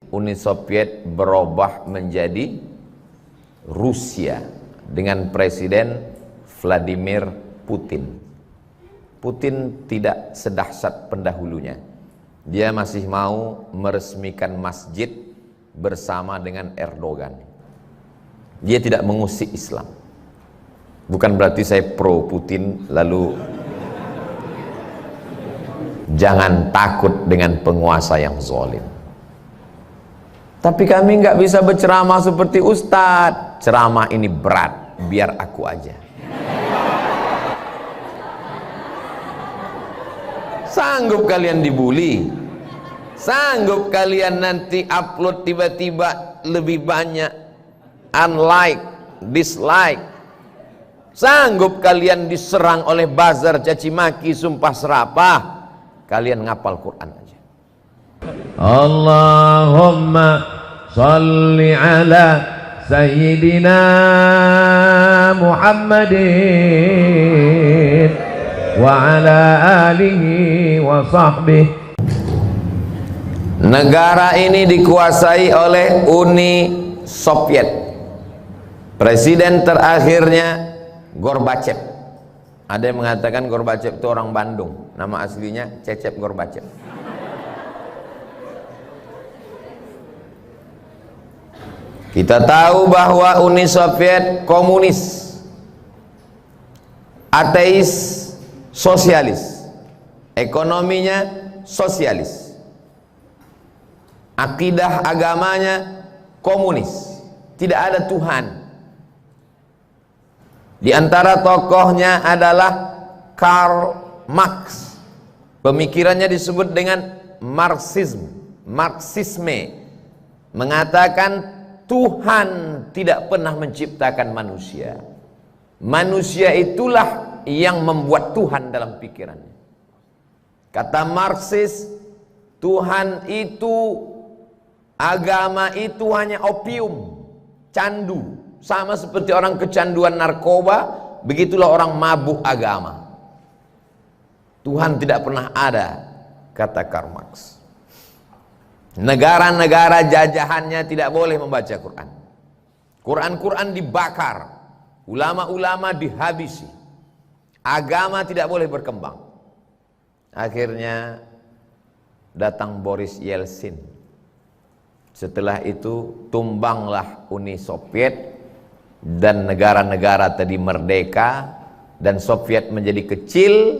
Uni Soviet berubah menjadi Rusia dengan Presiden Vladimir Putin. Putin tidak sedahsyat pendahulunya. Dia masih mau meresmikan masjid bersama dengan Erdogan. Dia tidak mengusik Islam. Bukan berarti saya pro Putin lalu jangan takut dengan penguasa yang zalim. Tapi kami nggak bisa berceramah seperti Ustadz. Ceramah ini berat, biar aku aja. Sanggup kalian dibully? Sanggup kalian nanti upload tiba-tiba lebih banyak unlike, dislike? Sanggup kalian diserang oleh buzzer, caci maki, sumpah serapah? Kalian ngapal Quran aja. Allahumma salli ala Sayyidina Muhammadin wa ala alihi wa sahbihi. Negara ini dikuasai oleh Uni Soviet. Presiden terakhirnya Gorbachev. Ada yang mengatakan Gorbachev itu orang Bandung. Nama aslinya Cecep Gorbachev. Kita tahu bahwa Uni Soviet komunis, ateis, sosialis. Ekonominya sosialis. Akidah agamanya komunis. Tidak ada Tuhan. Di antara tokohnya adalah Karl Marx. Pemikirannya disebut dengan Marxisme. Mengatakan Tuhan tidak pernah menciptakan manusia. Manusia itulah yang membuat Tuhan dalam pikirannya. Kata Marxis, Tuhan itu, agama itu hanya opium, candu. Sama seperti orang kecanduan narkoba, begitulah orang mabuk agama. Tuhan tidak pernah ada, kata Karl Marx. Negara-negara jajahannya tidak boleh membaca Quran. Quran dibakar, ulama-ulama dihabisi, agama tidak boleh berkembang. Akhirnya datang Boris Yeltsin. Setelah itu tumbanglah Uni Soviet dan negara-negara tadi merdeka, dan Soviet menjadi kecil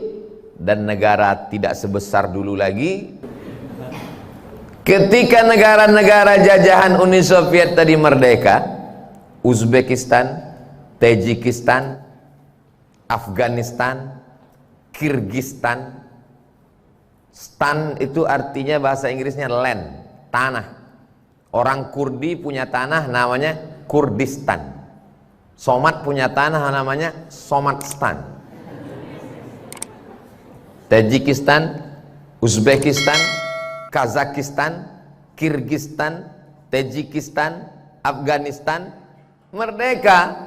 dan negara tidak sebesar dulu lagi. Ketika negara-negara jajahan Uni Soviet tadi merdeka, Uzbekistan, Tajikistan, Afghanistan, Kirgistan. Stan itu artinya bahasa Inggrisnya land, tanah. Orang Kurdi punya tanah namanya Kurdistan. Somat punya tanah namanya Somatstan. Tajikistan, Uzbekistan, Kazakistan, Kirgistan, Tajikistan, Afghanistan merdeka.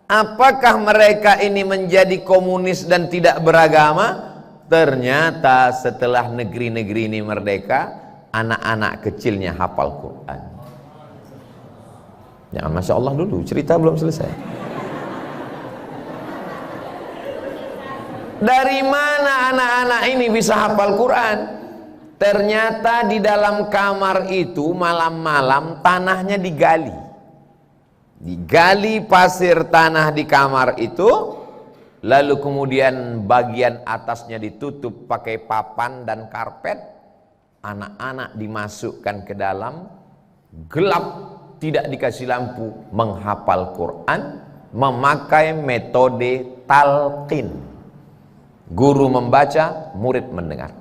Apakah mereka ini menjadi komunis dan tidak beragama? Ternyata setelah negeri-negeri ini merdeka, anak-anak kecilnya hafal Quran. Jangan Masya Allah dulu, cerita belum selesai. Dari mana anak-anak ini bisa hafal Quran? Ternyata di dalam kamar itu malam-malam tanahnya digali. Digali pasir tanah di kamar itu, lalu kemudian bagian atasnya ditutup pakai papan dan karpet. Anak-anak dimasukkan ke dalam, gelap, tidak dikasih lampu, menghafal Quran, memakai metode talqin. Guru membaca, murid mendengar.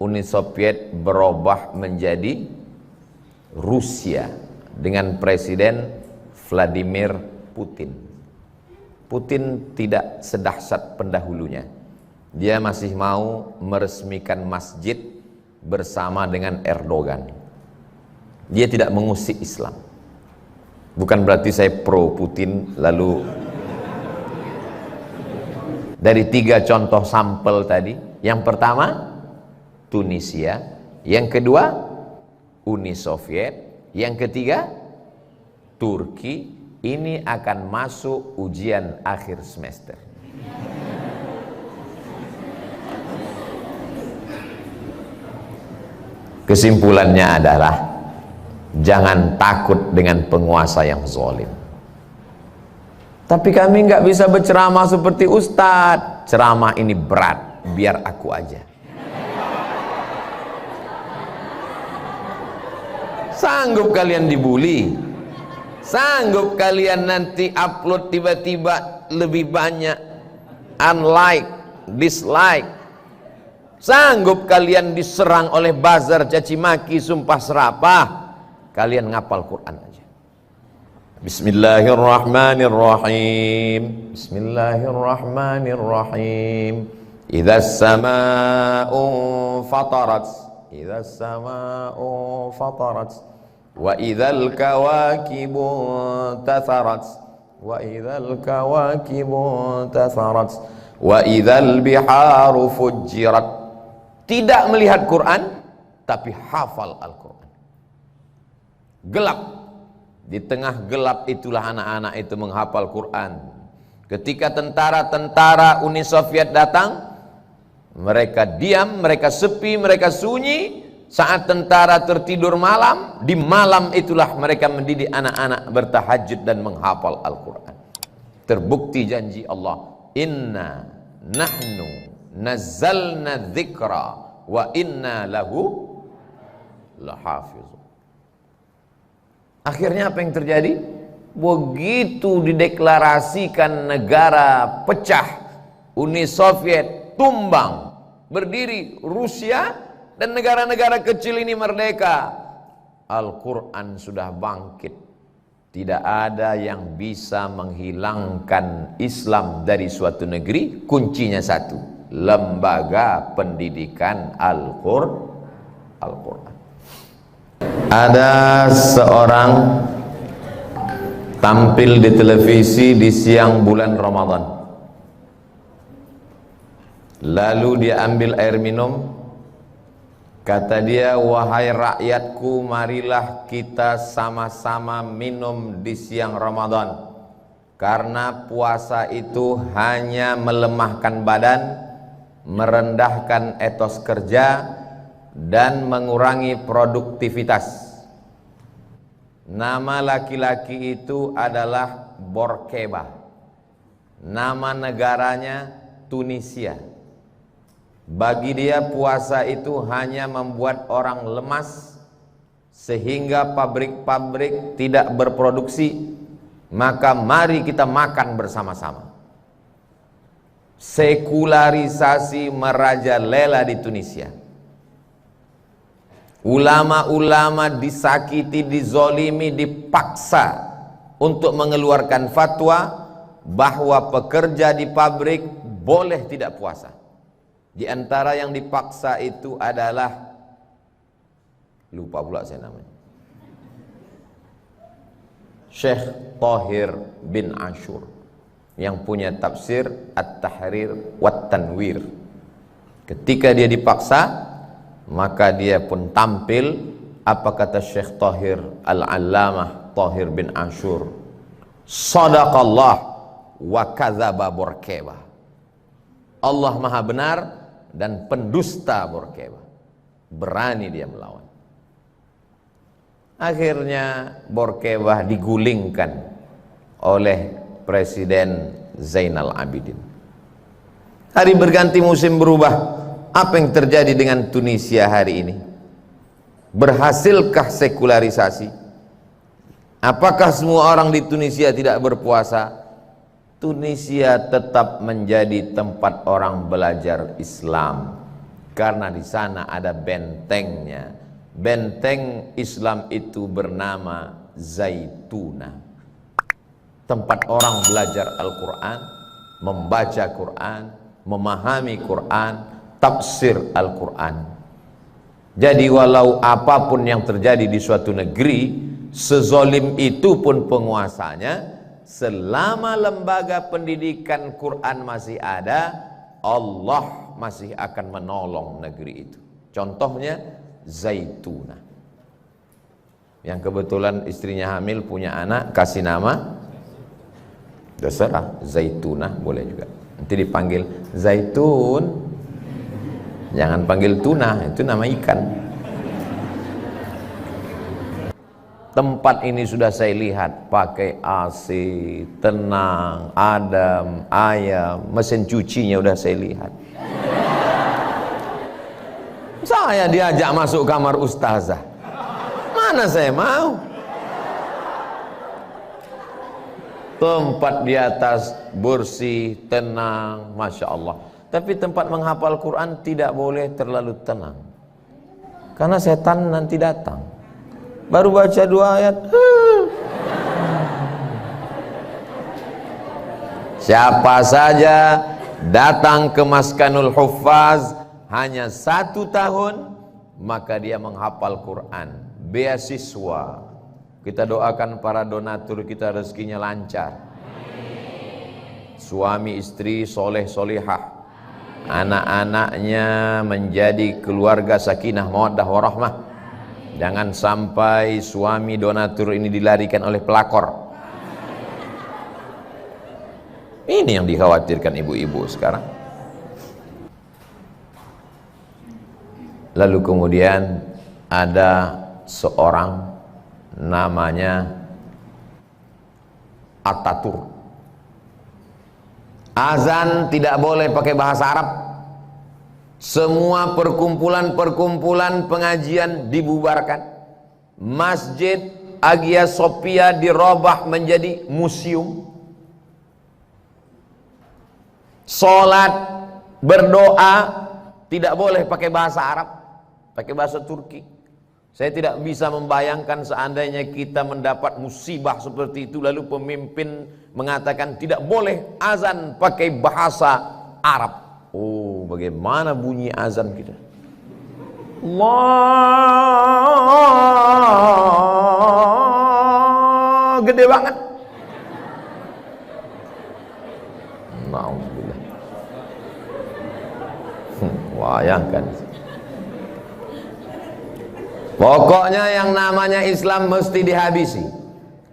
Uni Soviet berubah menjadi Rusia dengan Presiden Vladimir Putin. Putin tidak sedahsyat pendahulunya. Dia masih mau meresmikan masjid bersama dengan Erdogan. Dia tidak mengusik Islam. Bukan berarti saya pro Putin lalu dari 3 contoh sampel tadi. Yang pertama Tunisia, yang kedua Uni Soviet, yang ketiga Turki. Ini akan masuk ujian akhir semester. Kesimpulannya adalah jangan takut dengan penguasa yang zalim. Tapi kami nggak bisa berceramah seperti Ustadz. Ceramah ini berat, biar aku aja. Sanggup kalian dibully? Sanggup kalian nanti upload tiba-tiba lebih banyak unlike, dislike? Sanggup kalian diserang oleh buzzer, caci maki, sumpah serapah? Kalian ngapal Quran aja. Bismillahirrahmanirrahim. Bismillahirrahmanirrahim. Idzas samaa'u fatarat. Idzas samaa'u fatarat. Wa idzal kawakibu tatharat. Wa idzal kawakibu tatharat. Wa idzal biharu fujjirat. Tidak melihat Quran, tapi hafal Al-Quran. Gelap. Di tengah gelap itulah anak-anak itu menghafal Quran. Ketika tentara-tentara Uni Soviet datang, mereka diam, mereka sepi, mereka sunyi. Saat tentara tertidur malam, di malam itulah mereka mendidik anak-anak bertahajud dan menghafal Al-Quran. Terbukti janji Allah, inna nahnu nazzalna dzikra wa inna lahu lahafizun. Akhirnya apa yang terjadi? Begitu dideklarasikan negara pecah, Uni Soviet tumbang, berdiri Rusia, dan negara-negara kecil ini merdeka. Al-Quran sudah bangkit. Tidak ada yang bisa menghilangkan Islam dari suatu negeri. Kuncinya satu, lembaga pendidikan Al-Quran. Ada seorang tampil di televisi di siang bulan Ramadan. Lalu dia ambil air minum. Kata dia, wahai rakyatku, marilah kita sama-sama minum di siang Ramadan. Karena puasa itu hanya melemahkan badan, merendahkan etos kerja, dan mengurangi produktivitas. Nama laki-laki itu adalah Borkeba. Nama negaranya Tunisia. Bagi dia puasa itu hanya membuat orang lemas sehingga pabrik-pabrik tidak berproduksi. Maka mari kita makan bersama-sama. Sekularisasi merajalela di Tunisia. Ulama-ulama disakiti, dizolimi, dipaksa untuk mengeluarkan fatwa bahwa pekerja di pabrik boleh tidak puasa. Di antara yang dipaksa itu adalah, lupa pula saya namanya, Syekh Thahir bin Ashur, yang punya tafsir At-Tahrir wat Tanwir. Ketika dia dipaksa, maka dia pun tampil. Apa kata Syekh Thahir Al-Allamah Thahir bin Ashur? Sadaqallah wa kadzaba Borkeba. Allah maha benar dan pendusta Borkeba. Berani dia melawan. Akhirnya Borkeba digulingkan oleh Presiden Zainal Abidin. Hari berganti, musim berubah. Apa yang terjadi dengan Tunisia hari ini? Berhasilkah sekularisasi? Apakah semua orang di Tunisia tidak berpuasa? Tunisia tetap menjadi tempat orang belajar Islam karena di sana ada bentengnya. Benteng Islam itu bernama Zaituna. Tempat orang belajar Al-Quran, membaca Quran, memahami Quran, tafsir Al-Quran. Jadi walau apapun yang terjadi di suatu negeri, sezolim itu pun penguasanya, selama lembaga pendidikan Quran masih ada, Allah masih akan menolong negeri itu. Contohnya Zaituna. yang kebetulan istrinya hamil punya anak, kasih nama terserah, Zaitunah boleh juga. Nanti dipanggil Zaitun, jangan panggil tuna, itu nama ikan. Tempat ini sudah saya lihat pakai AC, tenang, adem, ayam, mesin cucinya udah saya lihat. Saya diajak masuk kamar ustazah, mana saya mau. Tempat di atas bersih, tenang, Masya Allah. Tapi tempat menghafal Quran tidak boleh terlalu tenang, karena setan nanti datang. Baru baca 2 ayat, siapa saja datang ke Maskanul Huffaz hanya 1 tahun, maka dia menghafal Quran, beasiswa. Kita doakan para donatur kita rezekinya lancar, suami istri soleh solihah, anak-anaknya menjadi keluarga sakinah mawaddah warahmah. Jangan sampai suami donatur ini dilarikan oleh pelakor. Ini yang dikhawatirkan ibu-ibu sekarang. Lalu kemudian ada seorang namanya Ataturk. Azan tidak boleh pakai bahasa Arab. Semua perkumpulan-perkumpulan pengajian dibubarkan. Masjid Hagia Sophia dirubah menjadi museum. Salat, berdoa tidak boleh pakai bahasa Arab, pakai bahasa Turki. Saya tidak bisa membayangkan seandainya kita mendapat musibah seperti itu, lalu pemimpin mengatakan tidak boleh azan pakai bahasa Arab. Oh, bagaimana bunyi azan kita? Allah gede banget. Nauzubillah. Bayangkan. Pokoknya yang namanya Islam mesti dihabisi.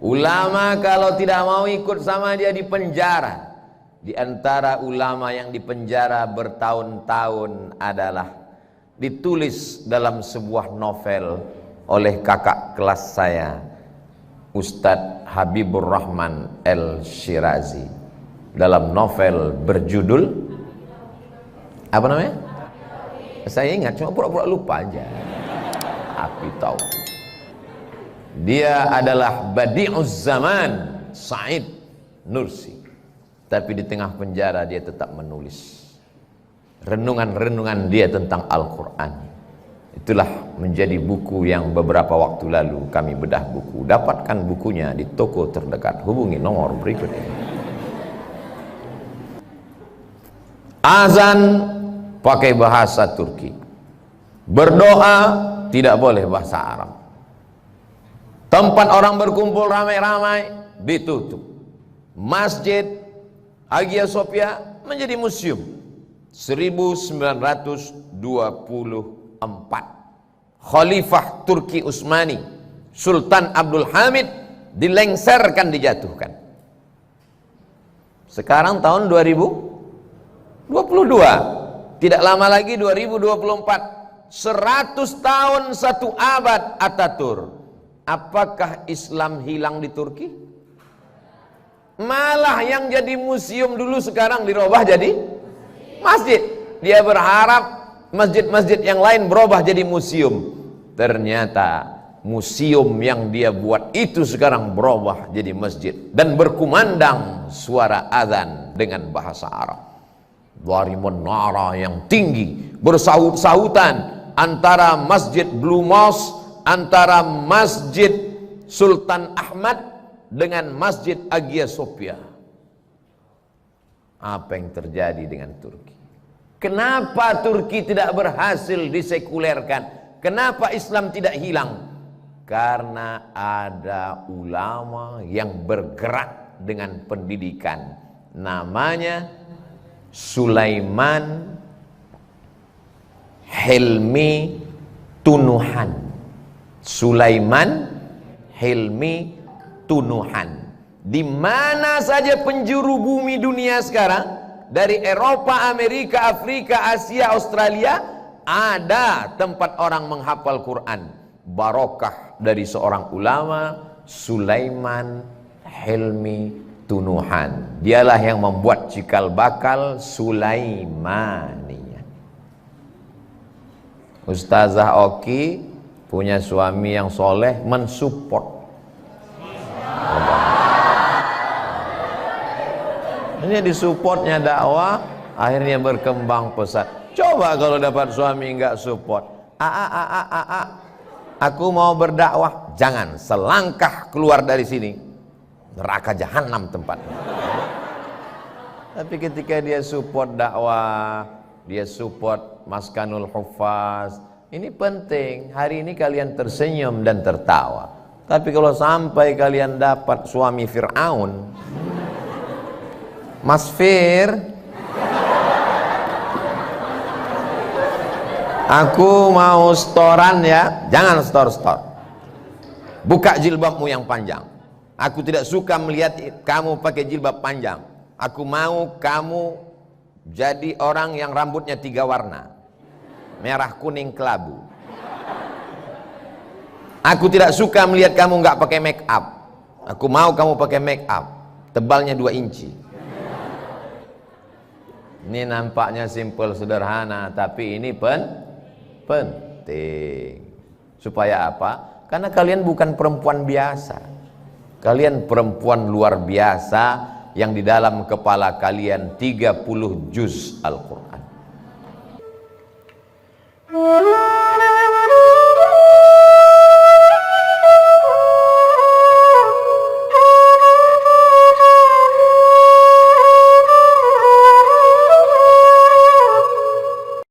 Ulama kalau tidak mau ikut sama dia di penjara. Di antara ulama yang dipenjara bertahun-tahun adalah ditulis dalam sebuah novel oleh kakak kelas saya, Ustadz Habibur Rahman El-Shirazi, dalam novel berjudul apa namanya? Saya ingat, cuma pura-pura lupa aja. Tapi tahu. Dia adalah Badi'uz Zaman Said Nursi. Tapi di tengah penjara dia tetap menulis renungan-renungan dia tentang Al-Quran. Itulah menjadi buku yang beberapa waktu lalu kami bedah buku. Dapatkan bukunya di toko terdekat. Hubungi nomor berikut ini. Azan pakai bahasa Turki. Berdoa tidak boleh bahasa Arab. Tempat orang berkumpul ramai-ramai ditutup. Masjid Hagia Sophia menjadi museum. 1924 Khalifah Turki Utsmani Sultan Abdul Hamid dilengserkan, dijatuhkan. Sekarang tahun 2022, tidak lama lagi 2024, 100 tahun 1 abad Ataturk. Apakah Islam hilang di Turki? Malah yang jadi museum dulu sekarang dirubah jadi masjid. Dia berharap masjid-masjid yang lain berubah jadi museum. Ternyata museum yang dia buat itu sekarang berubah jadi masjid dan berkumandang suara azan dengan bahasa Arab. Dari menara yang tinggi bersahut-sahutan antara Masjid Blue Mosque, antara Masjid Sultan Ahmad dengan Masjid Hagia Sophia. Apa yang terjadi dengan Turki? Kenapa Turki tidak berhasil disekulerkan? Kenapa Islam tidak hilang? Karena ada ulama yang bergerak dengan pendidikan. Namanya Sulaiman Hilmi Tunuhan. Sulaiman hilmi, tunuhan. Di mana saja penjuru bumi dunia sekarang, dari Eropa, Amerika, Afrika, Asia, Australia, ada tempat orang menghafal Quran. Barokah dari seorang ulama, Sulaiman Hilmi Tunuhan. Dialah yang membuat cikal bakal Sulaimaniyah. Ustazah Oki punya suami yang soleh, mensupport. Ini disupportnya dakwah, akhirnya berkembang pesat. Coba kalau dapat suami enggak support, aku mau berdakwah, jangan, selangkah keluar dari sini, neraka jahanam tempatnya. Tapi ketika dia support dakwah, dia support Maskanul Huffaz, ini penting. Hari ini kalian tersenyum dan tertawa. Tapi kalau sampai kalian dapat suami Fir'aun, Mas Fir, aku mau storan ya, jangan store. Buka jilbabmu yang panjang. Aku tidak suka melihat kamu pakai jilbab panjang. Aku mau kamu jadi orang yang rambutnya 3 warna, merah, kuning, kelabu. Aku tidak suka melihat kamu nggak pakai make up. Aku mau kamu pakai make up, tebalnya 2 inci. Ini nampaknya simpel sederhana, tapi ini penting. Supaya apa? Karena kalian bukan perempuan biasa. Kalian perempuan luar biasa yang di dalam kepala kalian 30 juz Al-Quran.